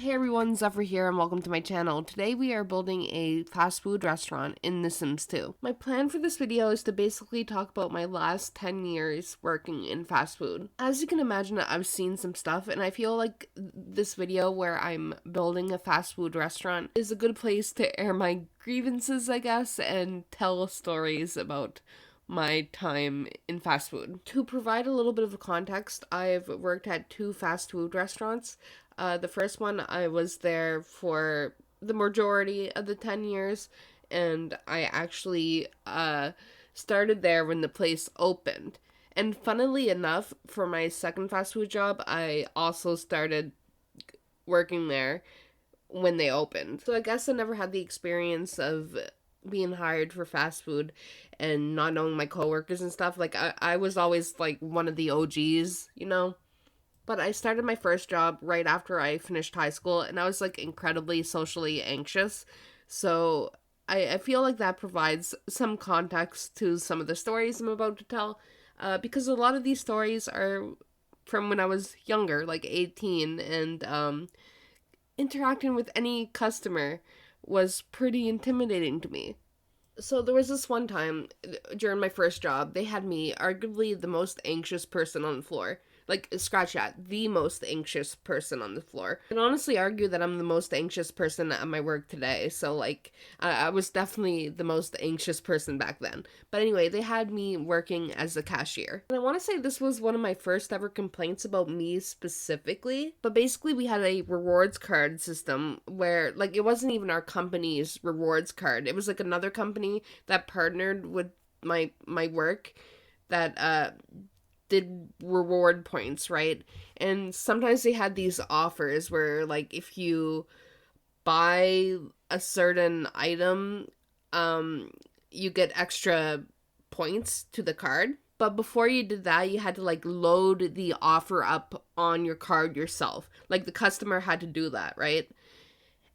Hey everyone, Zephyr here and welcome to my channel. Today we are building a fast food restaurant in The Sims 2. My plan for this video is to basically talk about my last 10 years working in fast food. As you can imagine, I've seen some stuff and I feel like this video where I'm building a fast food restaurant is a good place to air my grievances, I guess, and tell stories about my time in fast food. To provide a little bit of a context, I've worked at 2 fast food restaurants. The first one, I was there for the majority of the 10 years, and I actually started there when the place opened. And funnily enough, for my second fast food job, I also started working there when they opened. So I guess I never had the experience of being hired for fast food and not knowing my coworkers and stuff. Like, I was always like one of the OGs, you know? But I started my first job right after I finished high school, and I was like incredibly socially anxious. So I feel like that provides some context to some of the stories I'm about to tell, because a lot of these stories are from when I was younger, like 18, and interacting with any customer was pretty intimidating to me. So there was this one time during my first job, they had me arguably the most anxious person on the floor. Like, scratch that, the most anxious person on the floor. I can honestly argue that I'm the most anxious person at my work today. So, like, I was definitely the most anxious person back then. But anyway, they had me working as a cashier. And I want to say this was one of my first ever complaints about me specifically. But basically, we had a rewards card system where, like, it wasn't even our company's rewards card. It was, like, another company that partnered with my work that, did reward points, right? And sometimes they had these offers where, like, if you buy a certain item, you get extra points to the card. But before you did that, you had to like load the offer up on your card yourself. Like, the customer had to do that, right?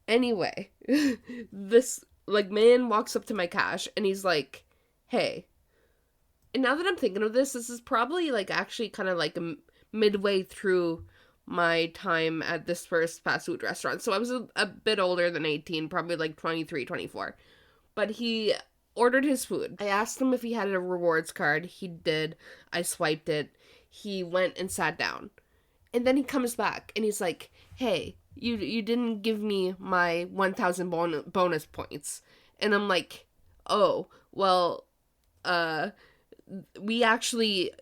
Anyway, this like man walks up to my cash and he's like, "Hey," and now that I'm thinking of this, this is probably like actually kind of like midway through my time at this first fast food restaurant. So I was a bit older than 18, probably like 23, 24. But he ordered his food. I asked him if he had a rewards card. He did. I swiped it. He went and sat down. And then he comes back and he's like, "Hey, you didn't give me my 1,000 bonus points." And I'm like, "Oh, well, we actually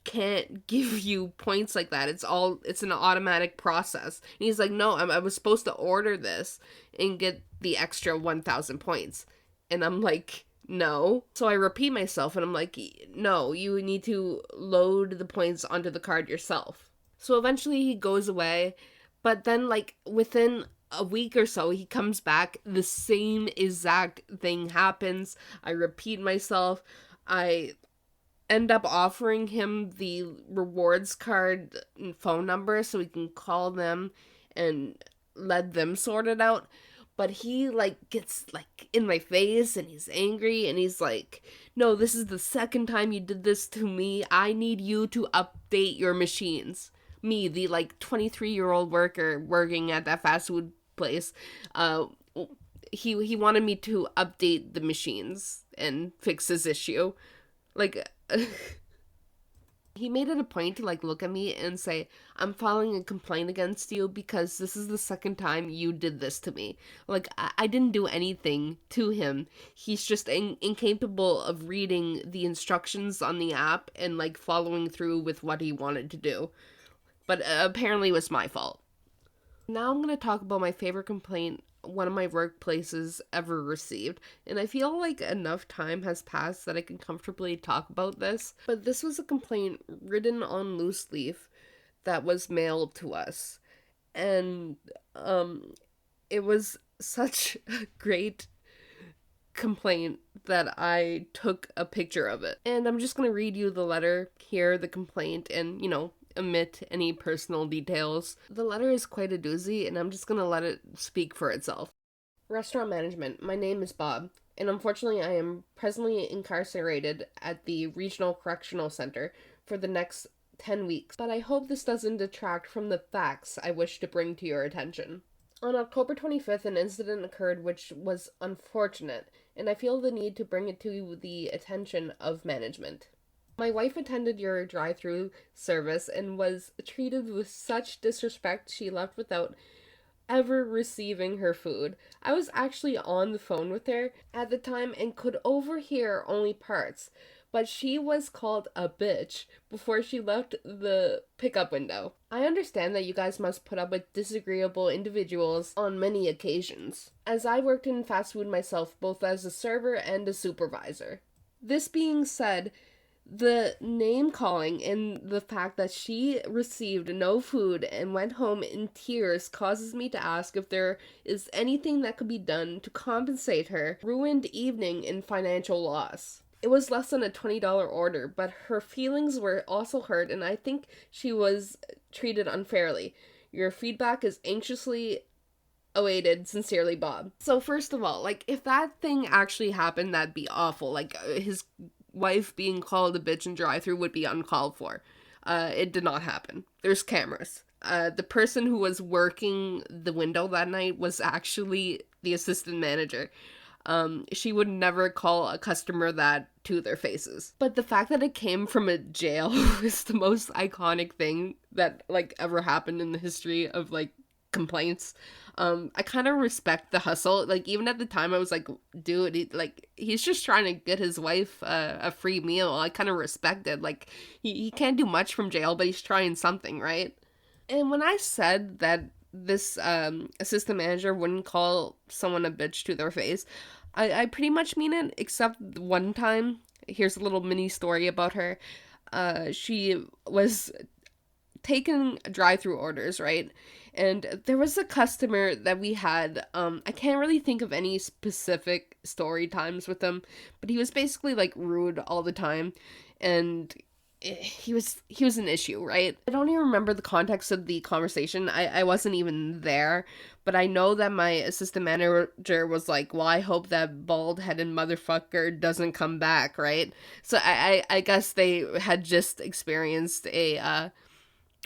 can't give you points like that. It's an automatic process." And he's like, "No, I was supposed to order this and get the extra 1,000 points." And I'm like, "No." So I repeat myself and I'm like, "No, you need to load the points onto the card yourself." So eventually he goes away, but then like within a week or so he comes back, the same exact thing happens. I repeat myself. I end up offering him the rewards card and phone number so we can call them and let them sort it out. But he like gets like in my face and he's angry and he's like, "No, this is the second time you did this to me. I need you to update your machines." Me, the like 23-year-old worker working at that fast food place, uh he wanted me to update the machines and fix his issue. Like, he made it a point to like look at me and say, "I'm filing a complaint against you because this is the second time you did this to me." Like, I didn't do anything to him. He's just incapable of reading the instructions on the app and like following through with what he wanted to do. But apparently it was my fault. Now I'm going to talk about my favorite complaint one of my workplaces ever received. And I feel like enough time has passed that I can comfortably talk about this. But this was a complaint written on loose leaf that was mailed to us. And it was such a great complaint that I took a picture of it. And I'm just going to read you the letter here, the complaint, and, you know, omit any personal details. The letter is quite a doozy, and I'm just gonna let it speak for itself. Restaurant management. My name is Bob, and unfortunately I am presently incarcerated at the Regional Correctional Center for the next 10 weeks, but I hope this doesn't detract from the facts I wish to bring to your attention. On October 25th, an incident occurred which was unfortunate, and I feel the need to bring it to the attention of management. My wife attended your drive-through service and was treated with such disrespect she left without ever receiving her food. I was actually on the phone with her at the time and could overhear only parts, but she was called a bitch before she left the pickup window. I understand that you guys must put up with disagreeable individuals on many occasions, as I worked in fast food myself both as a server and a supervisor. This being said, the name calling and the fact that she received no food and went home in tears causes me to ask if there is anything that could be done to compensate her ruined evening and financial loss. It was less than a $20 order, but her feelings were also hurt, and I think she was treated unfairly. Your feedback is anxiously awaited. Sincerely, Bob. So first of all, like, if that thing actually happened, that'd be awful. Like, his wife being called a bitch in drive-thru would be uncalled for. It did not happen. There's cameras. The person who was working the window that night was actually the assistant manager. She would never call a customer that to their faces. But the fact that it came from a jail is the most iconic thing that, like, ever happened in the history of, like, complaints. I kind of respect the hustle. Like, even at the time I was like, dude, he's just trying to get his wife a free meal. I kind of respect it. Like, he can't do much from jail, but he's trying something, right? And when I said that this assistant manager wouldn't call someone a bitch to their face, I pretty much mean it, except one time. Here's a little mini story about her. She was taking drive-through orders, right? And there was a customer that we had, I can't really think of any specific story times with him, but he was basically, like, rude all the time, and he was an issue, right? I don't even remember the context of the conversation. I wasn't even there, but I know that my assistant manager was like, well, I hope that bald-headed motherfucker doesn't come back, right? So I guess they had just experienced a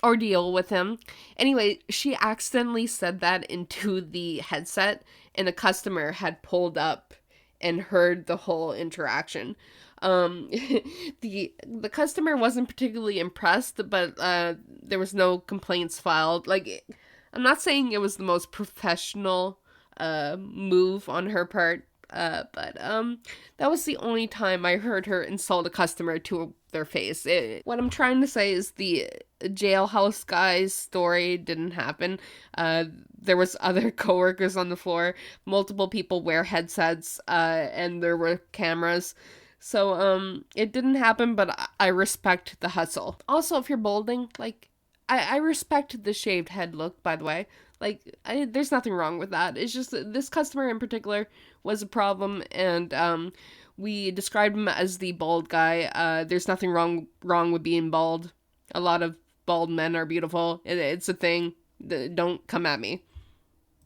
ordeal with him. Anyway, she accidentally said that into the headset, and a customer had pulled up and heard the whole interaction. The customer wasn't particularly impressed, but there was no complaints filed. Like, I'm not saying it was the most professional move on her part, but that was the only time I heard her insult a customer to their face. What I'm trying to say is the jailhouse guy's story didn't happen. There was other coworkers on the floor. Multiple people wear headsets, and there were cameras. So, it didn't happen, but I respect the hustle. Also, if you're balding, like, I respect the shaved head look, by the way. Like, there's nothing wrong with that. It's just that this customer in particular was a problem, and, we described him as the bald guy. There's nothing wrong with being bald. A lot of bald men are beautiful. It's a thing. Don't come at me.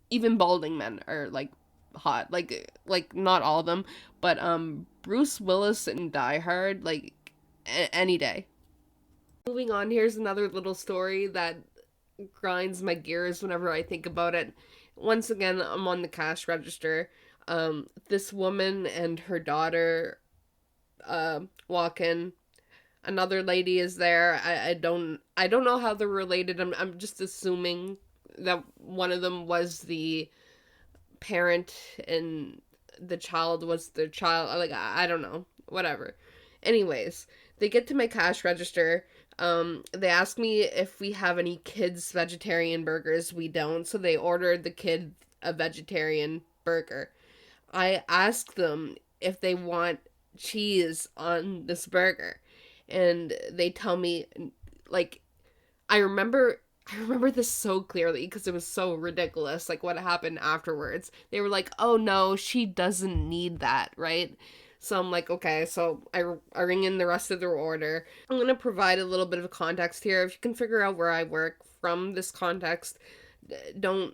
Even balding men are, like, hot. Like not all of them, but Bruce Willis in Die Hard, like, any day. Moving on, here's another little story that grinds my gears whenever I think about it. Once again, I'm on the cash register. This woman and her daughter walk in. Another lady is there. I don't know how they're related. I'm just assuming that one of them was the parent and the child was their child. Like, I don't know. Whatever. Anyways, they get to my cash register. They ask me if we have any kids vegetarian burgers. We don't, so they ordered the kid a vegetarian burger. I asked them if they want cheese on this burger, and they tell me, like, I remember this so clearly because it was so ridiculous, like, what happened afterwards. They were like, oh no, she doesn't need that, right? So I'm like, okay, so I ring in the rest of their order. I'm going to provide a little bit of context here. If you can figure out where I work from this context, don't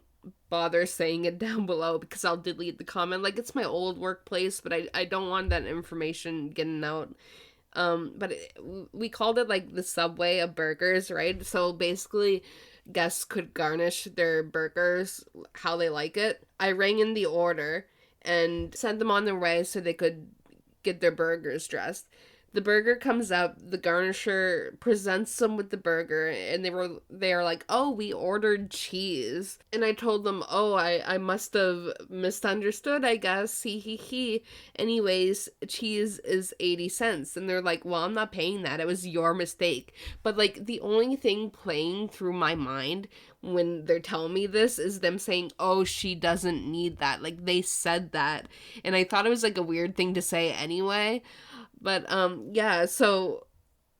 bother saying it down below because I'll delete the comment. Like, it's my old workplace, but I don't want that information getting out. But we called it, like, the Subway of burgers, right? So basically, guests could garnish their burgers how they like it. I rang in the order and sent them on their way so they could get their burgers dressed. The burger comes up, the garnisher presents them with the burger, and they are like, "Oh, we ordered cheese." And I told them, "Oh, I must have misunderstood, I guess. He. Anyways, cheese is 80 cents." And they're like, "Well, I'm not paying that. It was your mistake." But like the only thing playing through my mind when they're telling me this is them saying, "Oh, she doesn't need that." Like they said that. And I thought it was like a weird thing to say anyway. But yeah, so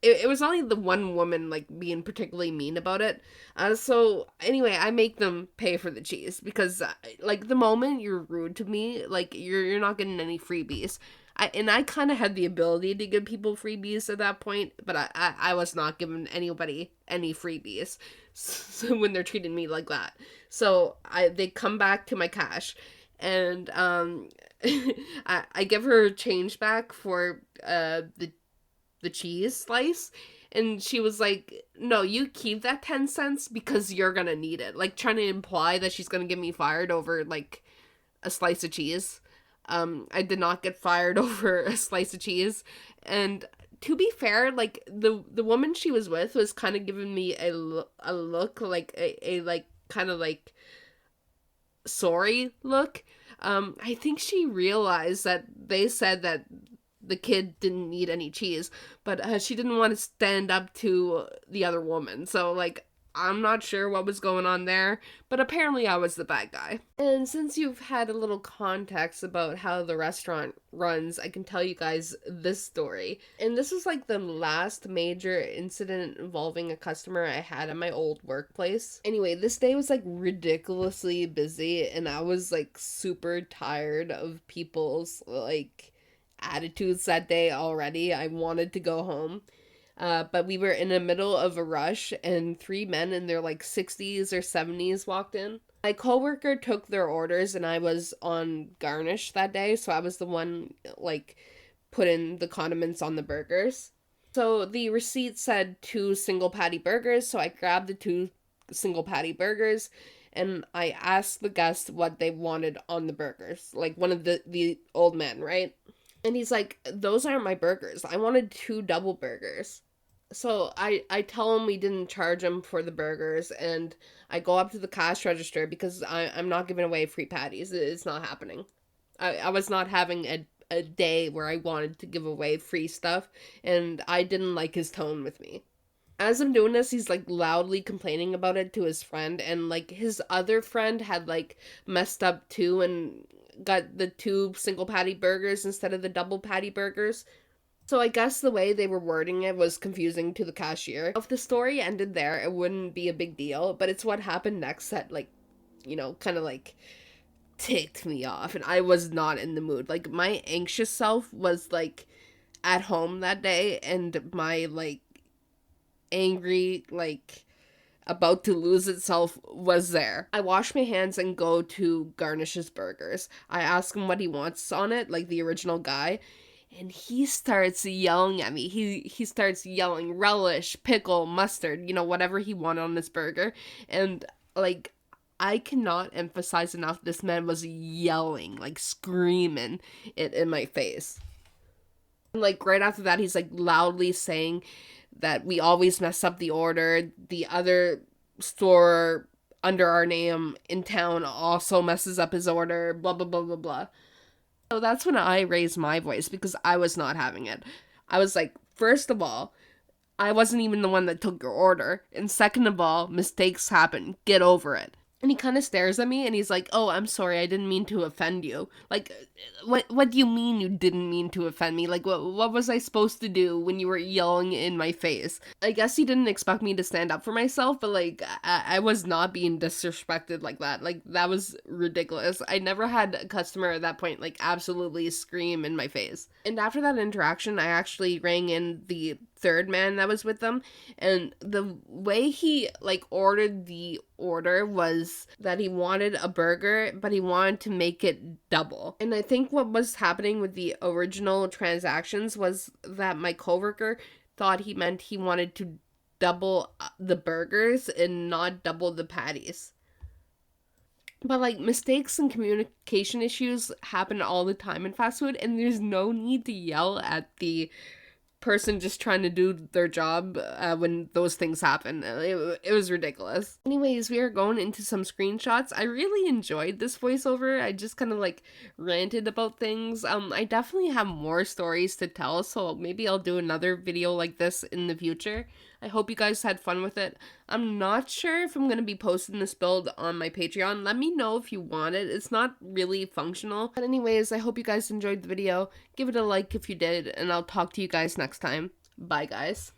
it was only the one woman like being particularly mean about it. So anyway, I make them pay for the cheese because like the moment you're rude to me, like you're not getting any freebies. I kind of had the ability to give people freebies at that point, but I was not giving anybody any freebies. So when they're treating me like that, so they come back to my cash, and I give her change back for the cheese slice, and she was like, "No, you keep that 10 cents because you're gonna need it," like trying to imply that she's gonna get me fired over like a slice of cheese. I did not get fired over a slice of cheese. And to be fair, like the woman she was with was kind of giving me a look, like a like kind of like sorry look. I think she realized that they said that the kid didn't need any cheese, but she didn't want to stand up to the other woman. So, like, I'm not sure what was going on there, but apparently I was the bad guy. And since you've had a little context about how the restaurant runs, I can tell you guys this story. And this is like the last major incident involving a customer I had at my old workplace. Anyway, this day was like ridiculously busy, and I was like super tired of people's like attitudes that day already. I wanted to go home. But we were in the middle of a rush, and 3 men in their like 60s or 70s walked in. My coworker took their orders, and I was on garnish that day, so I was the one like putting the condiments on the burgers. So the receipt said 2 single patty burgers, so I grabbed the 2 single patty burgers, and I asked the guests what they wanted on the burgers, like one of the old men, right? And he's like, "Those aren't my burgers. I wanted 2 double burgers." So I tell him we didn't charge him for the burgers, and I go up to the cash register because I'm not giving away free patties. It's not happening. I was not having a day where I wanted to give away free stuff, and I didn't like his tone with me. As I'm doing this, he's like loudly complaining about it to his friend, and like his other friend had like messed up too and got the 2 single patty burgers instead of the double patty burgers. So I guess the way they were wording it was confusing to the cashier. If the story ended there, it wouldn't be a big deal, but it's what happened next that, like, you know, kind of like ticked me off, and I was not in the mood. Like, my anxious self was like at home that day, and my like angry, like about to lose itself was there. I wash my hands and go to garnish his burgers. I ask him what he wants on it, like the original guy. And he starts yelling at me. He starts yelling relish, pickle, mustard, you know, whatever he wanted on this burger. And, like, I cannot emphasize enough, this man was yelling, like, screaming it in my face. And, like, right after that, he's, like, loudly saying that we always mess up the order. The other store under our name in town also messes up his order, blah, blah, blah, blah, blah. So that's when I raised my voice because I was not having it. I was like, first of all, I wasn't even the one that took your order. And second of all, mistakes happen. Get over it. And he kind of stares at me and he's like, "Oh, I'm sorry. I didn't mean to offend you." Like, what do you mean you didn't mean to offend me? Like, what was I supposed to do when you were yelling in my face? I guess he didn't expect me to stand up for myself, but like, I was not being disrespected like that. Like, that was ridiculous. I never had a customer at that point, like, absolutely scream in my face. And after that interaction, I actually rang in the 3rd man that was with them, and the way he like ordered the order was that he wanted a burger, but he wanted to make it double. And I think what was happening with the original transactions was that my coworker thought he meant he wanted to double the burgers and not double the patties. But like mistakes and communication issues happen all the time in fast food, and there's no need to yell at the person just trying to do their job when those things happen. It was ridiculous. Anyways, we are going into some screenshots. I really enjoyed this voiceover. I just kind of like ranted about things. I definitely have more stories to tell, so maybe I'll do another video like this in the future. I hope you guys had fun with it. I'm not sure if I'm going to be posting this build on my Patreon. Let me know if you want it. It's not really functional. But anyways, I hope you guys enjoyed the video. Give it a like if you did, and I'll talk to you guys next time. Bye, guys.